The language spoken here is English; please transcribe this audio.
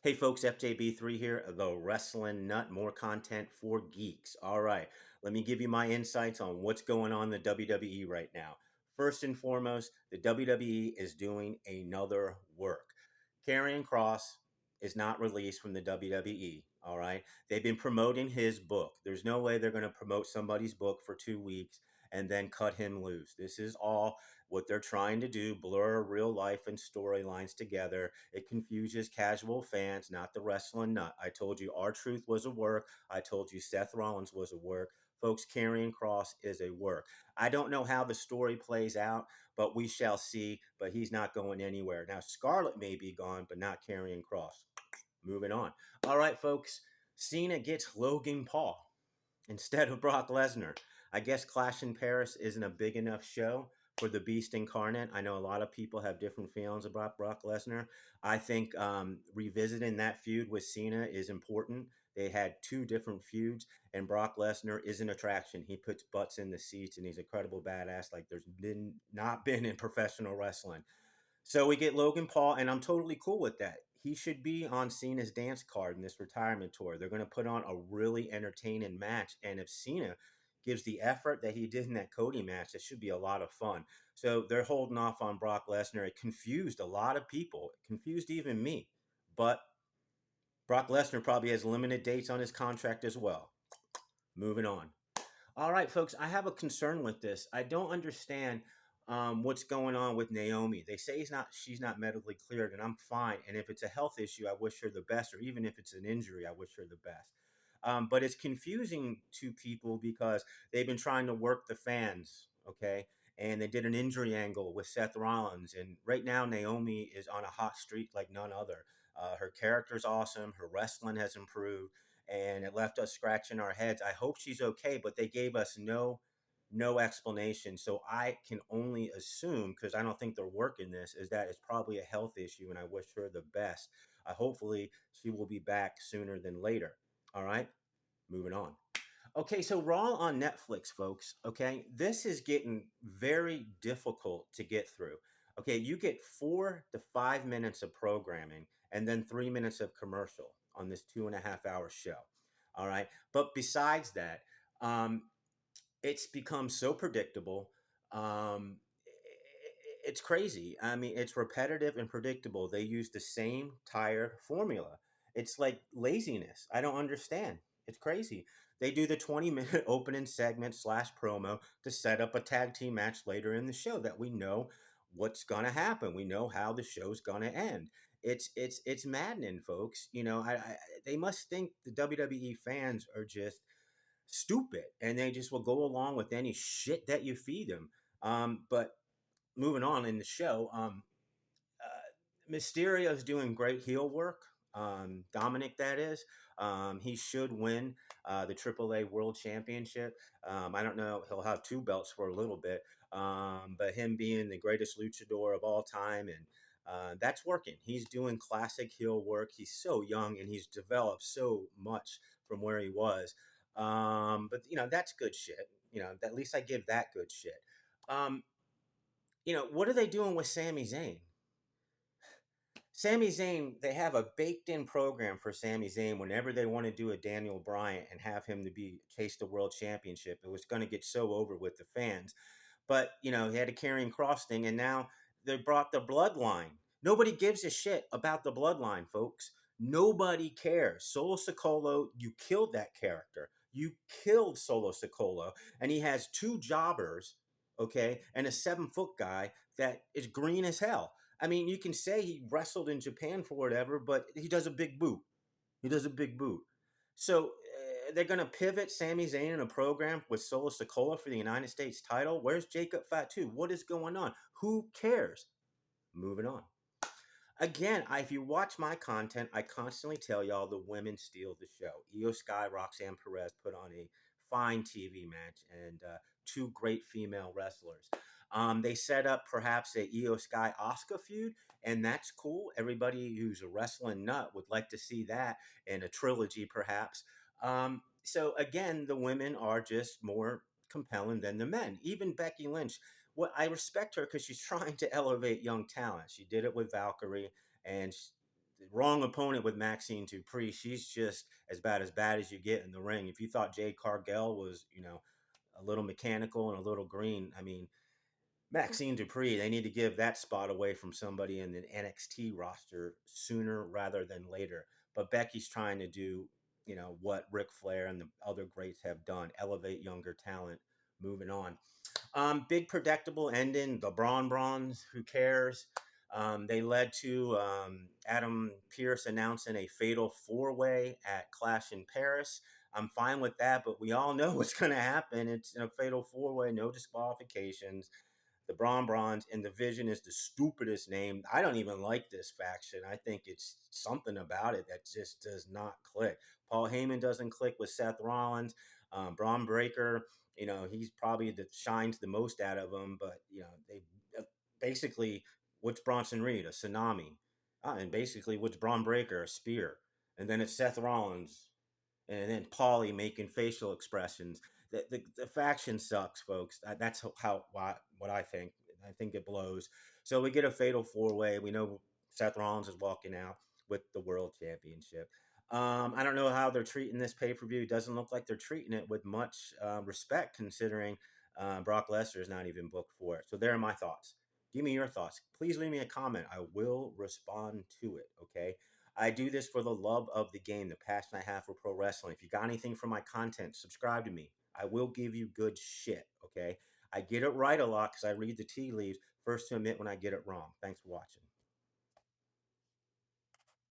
Hey folks, FJB3 here, the Wrestling Nut, more content for geeks. All right, let me give you my insights on what's going on in the WWE right now. First and foremost, the WWE is doing another work. Karrion Kross is not released from the WWE. All right, they've been promoting his book. There's no way they're going to promote somebody's book for 2 weeks and then cut him loose. This is all what they're trying to do, blur real life and storylines together. It confuses casual fans, not the wrestling nut. I told you R-Truth was a work. I told you Seth Rollins was a work. Folks, Karrion Kross is a work. I don't know how the story plays out, but we shall see. But he's not going anywhere. Now, Scarlett may be gone, but not Karrion Kross. Moving on. All right, folks. Cena gets Logan Paul instead of Brock Lesnar. I guess Clash in Paris isn't a big enough show for the Beast incarnate. I know a lot of people have different feelings about Brock Lesnar. I think revisiting that feud with Cena is important. They had two different feuds, and Brock Lesnar is an attraction. He puts butts in the seats, and he's a credible badass like there's been not been in professional wrestling. So we get Logan Paul, and I'm totally cool with that. He should be on Cena's dance card in this retirement tour. They're going to put on a really entertaining match. And if Cena gives the effort that he did in that Cody match, it should be a lot of fun. So they're holding off on Brock Lesnar. It confused a lot of people, it confused even me. But Brock Lesnar probably has limited dates on his contract as well. Moving on. All right, folks, I have a concern with this. I don't understand what's going on with Naomi. They say she's not medically cleared, and I'm fine. And if it's a health issue, I wish her the best, or even if it's an injury, I wish her the best. But it's confusing to people because they've been trying to work the fans, okay? And they did an injury angle with Seth Rollins. And right now, Naomi is on a hot streak like none other. Her character's awesome. Her wrestling has improved and it left us scratching our heads. I hope she's okay, but they gave us no explanation. So I can only assume, because I don't think they're working this, is that it's probably a health issue, and I wish her the best. Hopefully she will be back sooner than later. All right, moving on. Okay, so Raw on Netflix, folks. Okay, this is getting very difficult to get through. Okay, you get 4 to 5 minutes of programming and then 3 minutes of commercial on this 2.5 hour show. All right, but besides that, it's become so predictable. It's crazy. I mean, it's repetitive and predictable. They use the same tired formula. It's like laziness. I don't understand. It's crazy. They do the 20-minute opening segment slash promo to set up a tag team match later in the show that we know what's gonna happen. We know how the show's gonna end. It's maddening, folks. They must think the WWE fans are just stupid and they just will go along with any shit that you feed them. But moving on in the show, Mysterio is doing great heel work. Dominic, that is. He should win the AAA World Championship. I don't know. He'll have two belts for a little bit. But him being the greatest luchador of all time, and that's working. He's doing classic heel work. He's so young and he's developed so much from where he was. But that's good shit. At least I give that good shit. Um, what are they doing with Sami Zayn? Sami Zayn, they have a baked in program for Sami Zayn whenever they want to do a Daniel Bryan and have him to be chase the world championship. It was going to get so over with the fans. But, he had a Karrion Kross thing, and now they brought the bloodline. Nobody gives a shit about the bloodline, folks. Nobody cares. Solo Sikoa, you killed that character. You killed Solo Sikoa, and he has two jobbers, okay, and a 7-foot guy that is green as hell. I mean, you can say he wrestled in Japan for whatever, but he does a big boot. He does a big boot. So they're going to pivot Sami Zayn in a program with Solo Sikoa for the United States title. Where's Jacob Fatu? What is going on? Who cares? Moving on. Again, if you watch my content, I constantly tell y'all the women steal the show. Io Sky, Roxanne Perez put on a fine TV match and two great female wrestlers. They set up perhaps a Io Sky Asuka feud, and that's cool. Everybody who's a wrestling nut would like to see that in a trilogy, perhaps. So again, the women are just more compelling than the men. Even Becky Lynch, what I respect her because she's trying to elevate young talent. She did it with Valkyrie, and wrong opponent with Maxine Dupree. She's just as bad as you get in the ring. If you thought Jade Cargill was, a little mechanical and a little green, I mean, Maxine Dupree, they need to give that spot away from somebody in the NXT roster sooner rather than later. But Becky's trying to do, what Ric Flair and the other greats have done, elevate younger talent, moving on. Big predictable ending. The Braun Brawns, who cares? They led to Adam Pearce announcing a fatal four-way at Clash in Paris. I'm fine with that, but we all know what's going to happen. It's in a fatal four-way, no disqualifications. The Braun Bronze, and the Vision is the stupidest name. I don't even like this faction. I think it's something about it that just does not click. Paul Heyman doesn't click with Seth Rollins. Braun Breaker, he's probably the shines the most out of them. But they basically, what's Bronson Reed? A tsunami, and basically what's Braun Breaker? A spear, and then it's Seth Rollins, and then Paulie making facial expressions. The faction sucks, folks. That's what I think. I think it blows. So we get a fatal four way. We know Seth Rollins is walking out with the world championship. I don't know how they're treating this pay per view. It doesn't look like they're treating it with much respect, considering Brock Lesnar is not even booked for it. So there are my thoughts. Give me your thoughts. Please leave me a comment. I will respond to it. Okay. I do this for the love of the game, the passion I have for pro wrestling. If you got anything from my content, subscribe to me. I will give you good shit, okay? I get it right a lot because I read the tea leaves. First to admit when I get it wrong. Thanks for watching.